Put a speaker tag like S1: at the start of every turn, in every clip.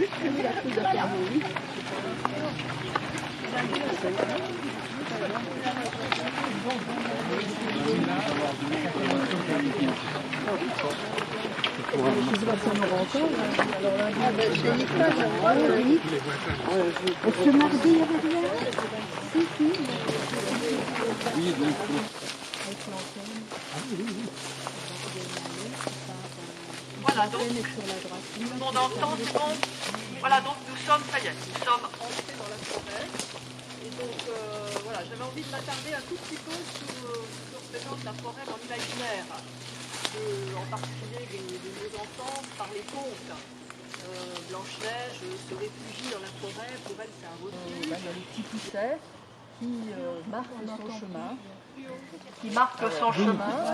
S1: Est-ce que mardi, il y avait rien? Si.
S2: Oui, donc.
S3: Voilà, donc, tout le monde entend, tout le monde. Voilà, donc nous sommes, ça y est, nous sommes entrés dans la forêt. Et donc, voilà, j'avais envie de m'attarder un tout petit peu sur ce que représente la forêt dans l'imaginaire. En particulier de nos enfants, par les contes. Blanche-Neige se réfugie dans la forêt, pour elle c'est un refuge. Il y a le petit pousset qui marque son chemin.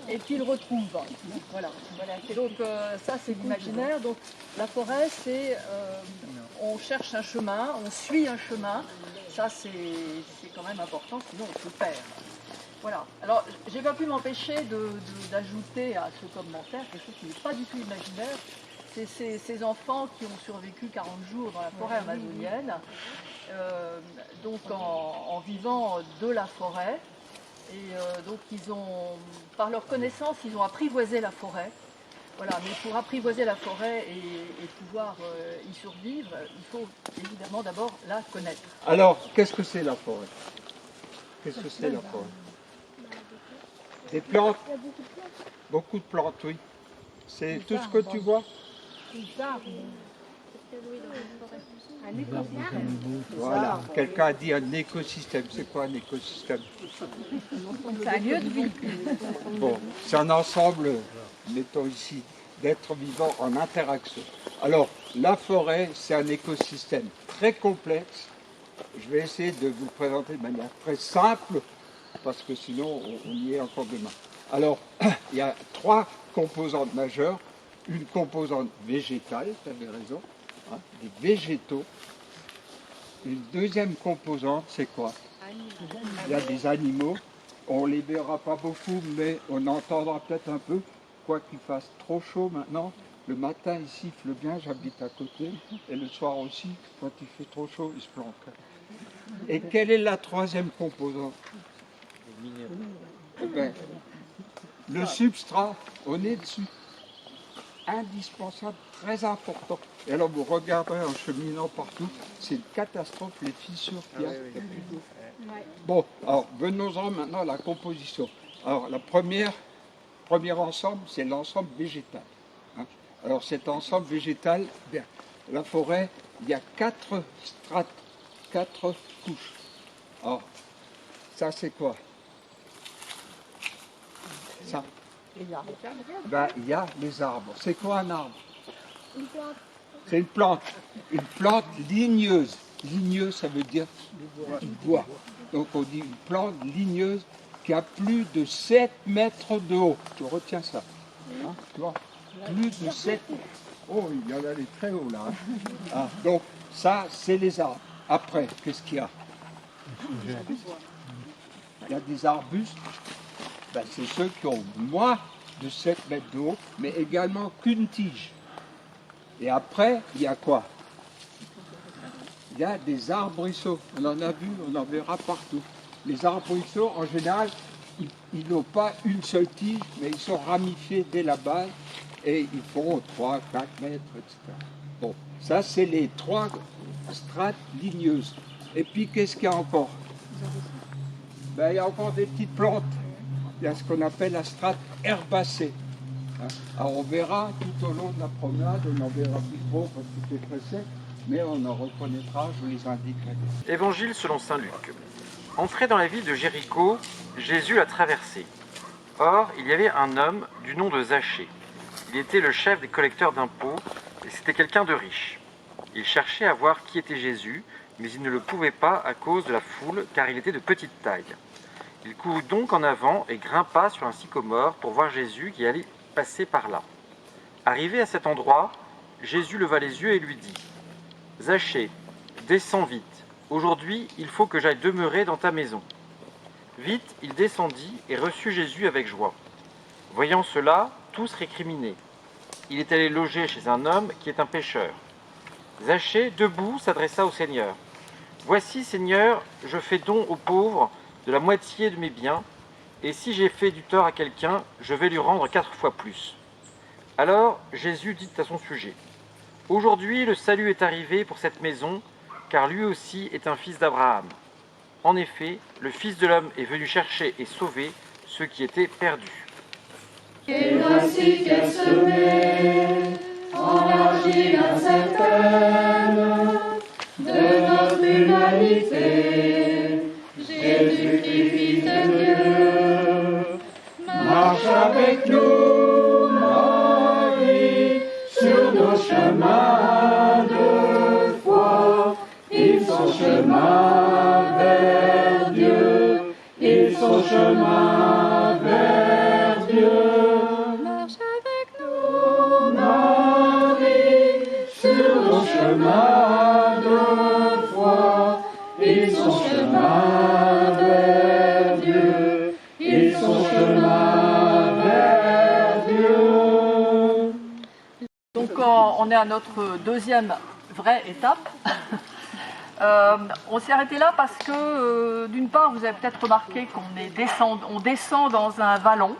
S3: Et qu'il retrouve. Voilà. Donc ça c'est l'imaginaire. Donc la forêt c'est on cherche un chemin, on suit un chemin. Ça c'est quand même important, sinon on se perd. Voilà. Alors, j'ai pas pu m'empêcher d'ajouter à ce commentaire quelque chose qui n'est pas du tout imaginaire. C'est ces enfants qui ont survécu 40 jours dans la forêt amazonienne, donc en vivant de la forêt. Et donc, ils ont, par leur connaissance, ils ont apprivoisé la forêt. Voilà. Mais pour apprivoiser la forêt et pouvoir y survivre, il faut évidemment d'abord la connaître.
S2: Alors, qu'est-ce que c'est la forêt? Qu'est-ce que c'est la forêt? Des plantes. Beaucoup de plantes, oui. C'est tout ce que tu vois. Voilà. Quelqu'un a dit un écosystème. C'est quoi un écosystème?
S1: C'est un lieu de vie.
S2: Bon, c'est un ensemble, mettons ici, d'êtres vivants en interaction. Alors, la forêt, c'est un écosystème très complexe. Je vais essayer de vous le présenter de manière très simple, parce que sinon on y est encore demain. Alors, il y a trois composantes majeures. Une composante végétale, tu avais raison, hein, des végétaux. Une deuxième composante, c'est quoi? Il y a des animaux. On ne les verra pas beaucoup, mais on entendra peut-être un peu, quoi qu'il fasse trop chaud maintenant. Le matin, il siffle bien, j'habite à côté, et le soir aussi, quand il fait trop chaud, il se planque. Et quelle est la troisième composante? Eh bien, le substrat, on est dessus. Indispensable, très important. Et alors vous regarderez en cheminant partout, c'est une catastrophe, les fissures qu'il y a. Bon, alors venons-en maintenant à la composition. Alors la premier ensemble, c'est l'ensemble végétal. Hein. Alors cet ensemble végétal, bien, la forêt, il y a 4 strates, 4 couches. Alors, ça c'est quoi? Ça. Ben, il y a les arbres. C'est quoi un arbre? C'est une plante. Une plante ligneuse. Ligneuse, ça veut dire du bois. Donc on dit une plante ligneuse qui a plus de 7 mètres de haut. Tu retiens ça. Hein, tu vois, plus de 7 mètres. Oh, il y en a des très hauts là. Hein. Ah, donc ça, c'est les arbres. Après, qu'est-ce qu'il y a? Il y a des arbustes. Ben, c'est ceux qui ont moins de 7 mètres de haut, mais également qu'une tige. Et après, il y a quoi? Il y a des arbrisseaux. On en a vu, on en verra partout. Les arbrisseaux, en général, ils n'ont pas une seule tige, mais ils sont ramifiés dès la base et ils font 3, 4 mètres, etc. Bon, ça, c'est les 3 strates ligneuses. Et puis, qu'est-ce qu'il y a encore? Ben, il y a encore des petites plantes. Il y a ce qu'on appelle la strate herbacée. Alors on verra tout au long de la promenade, on n'en verra plus trop parce que c'est très sec, mais on en reconnaîtra, je vous les indiquerai.
S4: Évangile selon saint Luc. Entré dans la ville de Jéricho, Jésus l'a traversée. Or, il y avait un homme du nom de Zachée. Il était le chef des collecteurs d'impôts et c'était quelqu'un de riche. Il cherchait à voir qui était Jésus, mais il ne le pouvait pas à cause de la foule, car il était de petite taille. Il courut donc en avant et grimpa sur un sycomore pour voir Jésus qui allait passer par là. Arrivé à cet endroit, Jésus leva les yeux et lui dit « Zachée, descends vite. Aujourd'hui, il faut que j'aille demeurer dans ta maison. » Vite, il descendit et reçut Jésus avec joie. Voyant cela, tous récriminaient. il est allé loger chez un homme qui est un pêcheur. Zachée, debout, s'adressa au Seigneur. « Voici, Seigneur, je fais don aux pauvres de la moitié de mes biens, et si j'ai fait du tort à quelqu'un, je vais lui rendre 4 fois plus. » Alors Jésus dit à son sujet, « Aujourd'hui le salut est arrivé pour cette maison, car lui aussi est un fils d'Abraham. En effet, le Fils de l'homme est venu chercher et sauver ceux qui étaient perdus. »
S5: Et voici qu'elle se met en l'argile incertaine de notre humanité. Jésus-Christ, Fils de Dieu, marche avec nous, Marie, sur nos chemins de foi. Ils sont chemin vers Dieu, ils sont chemin vers Dieu. Marche avec nous, Marie, sur nos chemins de foi. Ils sont chemin vers Dieu, ils sont chemin vers Dieu.
S3: Donc on est à notre deuxième vraie étape. On s'est arrêté là parce que d'une part vous avez peut-être remarqué qu'on descend dans un vallon.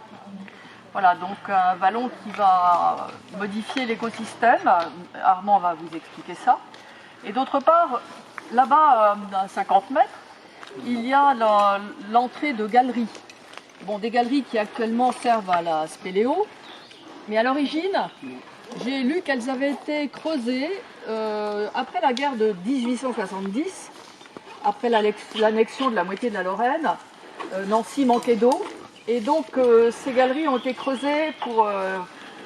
S3: Voilà, donc un vallon qui va modifier l'écosystème. Armand va vous expliquer ça. Et d'autre part, là-bas, à 50 mètres, il y a l'entrée de galeries. Bon, des galeries qui actuellement servent à la spéléo, mais à l'origine, j'ai lu qu'elles avaient été creusées après la guerre de 1870, après l'annexion de la moitié de la Lorraine. Nancy manquait d'eau, et donc ces galeries ont été creusées pour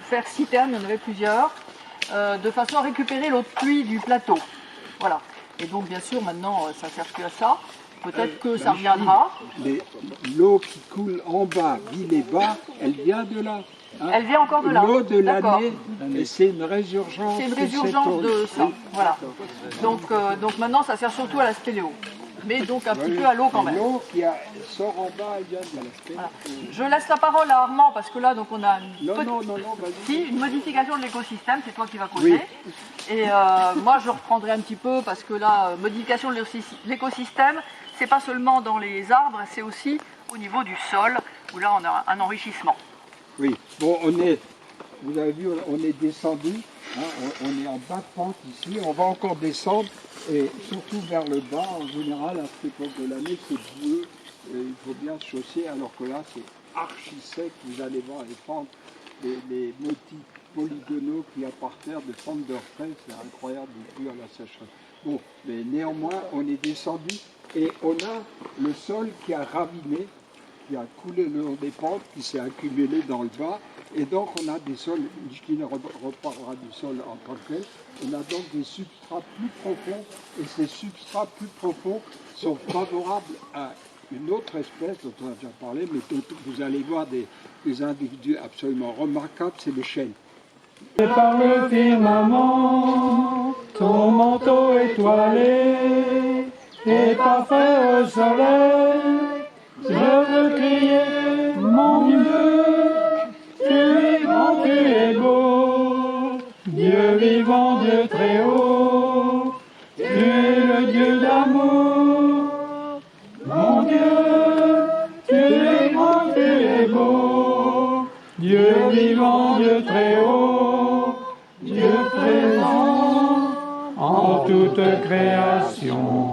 S3: faire citernes, il y en avait plusieurs, de façon à récupérer l'eau de pluie du plateau. Voilà. Et donc bien sûr maintenant ça ne sert plus à ça. Peut-être que ça reviendra.
S2: L'eau qui coule en bas, ville et bas, elle vient de là. Hein.
S3: Elle vient encore de là.
S2: L'eau de l'année, c'est une résurgence.
S3: C'est une résurgence de ça.
S2: Oui.
S3: Voilà. Donc maintenant ça sert surtout à la spéléo. Mais donc un petit peu à l'eau quand même.
S2: L'eau qui sort en bas, elle vient de la spéléo.
S3: Voilà. Je laisse la parole à Armand parce que là donc on a
S2: une
S3: modification de l'écosystème, c'est toi qui vas causer.
S2: Oui.
S3: Et moi je reprendrai un petit peu parce que là, modification de l'écosystème, c'est pas seulement dans les arbres, c'est aussi au niveau du sol où là on a un enrichissement.
S2: Oui, bon, vous avez vu, on est descendu, hein, on est en bas de pente ici, on va encore descendre, et surtout vers le bas, en général, à cette époque de l'année, c'est bleu, il faut bien se chausser, alors que là, c'est archi sec, vous allez voir les pentes, les motifs polygonaux qu'il y a par terre, de pentes de refrain, c'est incroyable, vu à la sécheresse. Bon, mais néanmoins, on est descendu, et on a le sol qui a raviné, qui a coulé le long des pentes, qui s'est accumulé dans le bas, et donc on a des sols, qui ne reparlera du sol en tant que tel, on a donc des substrats plus profonds, et ces substrats plus profonds sont favorables à une autre espèce dont on a déjà parlé, mais dont vous allez voir des individus absolument remarquables, c'est le chêne.
S5: Et par le firmament, ton manteau étoilé, et parfait au soleil, je veux crier, mon Dieu, tu es grand, tu es beau, Dieu vivant, Dieu très haut, tu es le Dieu d'amour, mon Dieu, tu es grand, tu es beau, Dieu vivant, Dieu très haut, Dieu présent en toute création.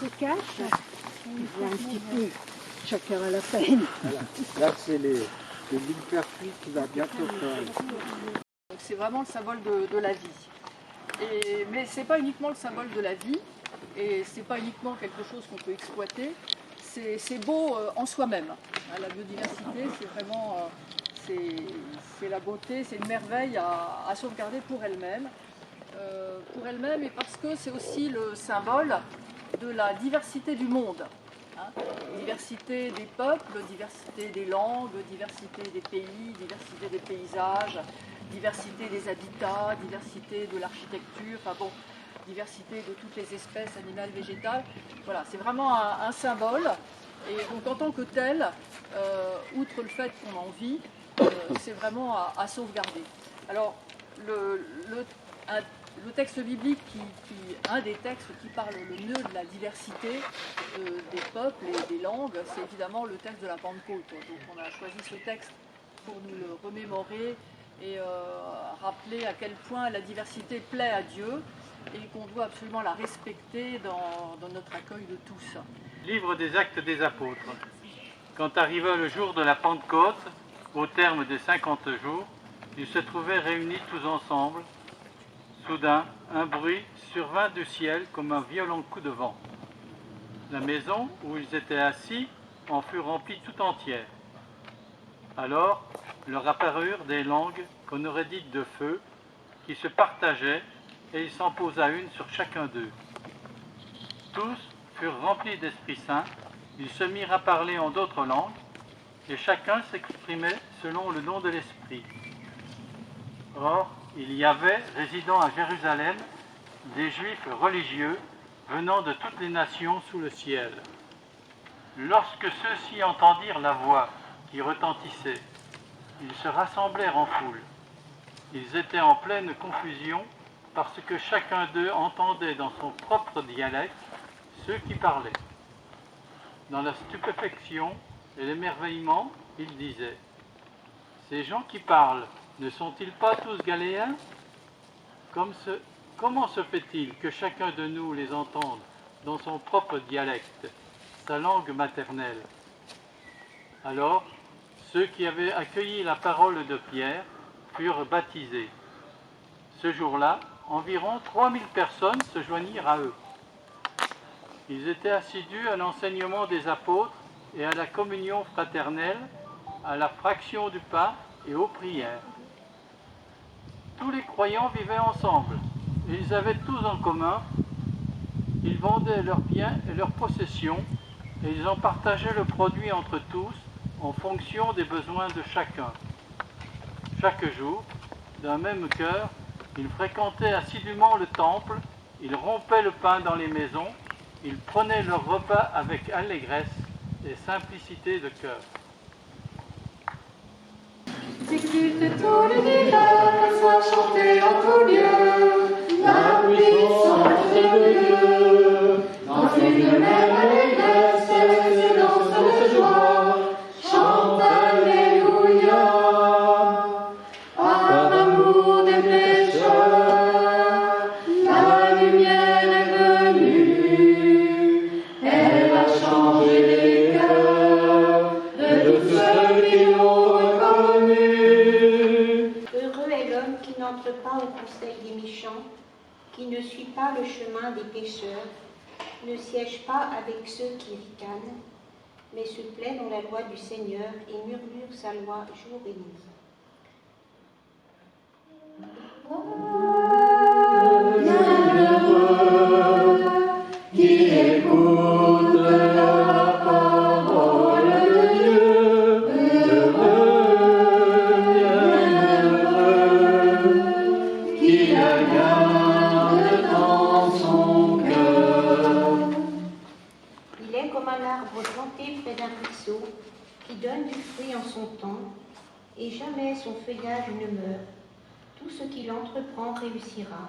S1: Se cache, un petit peu, chacun à la peine.
S2: Voilà. Là, c'est l'île perfide qui va bientôt faire.
S3: C'est vraiment le symbole de la vie. Mais ce n'est pas uniquement le symbole de la vie, et ce n'est pas uniquement quelque chose qu'on peut exploiter, c'est beau en soi-même. La biodiversité, c'est vraiment c'est la beauté, c'est une merveille à sauvegarder pour elle-même. Et parce que c'est aussi le symbole de la diversité du monde. Diversité des peuples, diversité des langues, diversité des pays, diversité des paysages, diversité des habitats, diversité de l'architecture, enfin bon, diversité de toutes les espèces animales, végétales. Voilà, c'est vraiment un symbole. Et donc en tant que tel, outre le fait qu'on en vit, c'est vraiment à sauvegarder. Alors, le texte biblique, un des textes qui parle le mieux de la diversité des peuples et des langues, c'est évidemment le texte de la Pentecôte. Donc on a choisi ce texte pour nous le remémorer et rappeler à quel point la diversité plaît à Dieu et qu'on doit absolument la respecter dans notre accueil de tous.
S6: Livre des Actes des Apôtres. Quand arriva le jour de la Pentecôte, au terme des 50 jours, ils se trouvaient réunis tous ensemble. Soudain, un bruit survint du ciel comme un violent coup de vent. La maison où ils étaient assis en fut remplie tout entière. Alors leur apparurent des langues qu'on aurait dites de feu, qui se partageaient, et il s'en posa une sur chacun d'eux. Tous furent remplis d'Esprit Saint, ils se mirent à parler en d'autres langues, et chacun s'exprimait selon le don de l'Esprit. Or, il y avait, résidant à Jérusalem, des Juifs religieux venant de toutes les nations sous le ciel. Lorsque ceux-ci entendirent la voix qui retentissait, ils se rassemblèrent en foule. Ils étaient en pleine confusion parce que chacun d'eux entendait dans son propre dialecte ceux qui parlaient. Dans la stupéfaction et l'émerveillement, ils disaient : « Ces gens qui parlent, ne sont-ils pas tous Galiléens ? Comment se fait-il que chacun de nous les entende dans son propre dialecte, sa langue maternelle ? » Alors, ceux qui avaient accueilli la parole de Pierre furent baptisés. Ce jour-là, environ 3000 personnes se joignirent à eux. Ils étaient assidus à l'enseignement des apôtres et à la communion fraternelle, à la fraction du pain et aux prières. Tous les croyants vivaient ensemble, et ils avaient tous en commun. Ils vendaient leurs biens et leurs possessions, et ils en partageaient le produit entre tous, en fonction des besoins de chacun. Chaque jour, d'un même cœur, ils fréquentaient assidûment le temple, ils rompaient le pain dans les maisons, ils prenaient leur repas avec allégresse et simplicité de cœur.
S7: Exulte tout l'univers, soit chanté en tout lieu, la puissance de Dieu. Dans une même allégresse, silence de joie, chante Alléluia. Par l'amour des pécheurs, la lumière est venue, elle a changé les cœurs de tous ceux qui l'ont reconnu.
S8: Heureux est l'homme qui n'entre pas au conseil des méchants, qui ne suit pas le chemin des pécheurs, ne siège pas avec ceux qui ricanent, mais se plaît dans la loi du Seigneur et murmure sa loi jour et nuit.
S7: Qui écoute la parole de Dieu, heureux, qui la garde dans son cœur.
S8: Il est comme un arbre planté près d'un ruisseau, qui donne du fruit en son temps, et jamais son feuillage ne meurt. Tout ce qu'il entreprend réussira.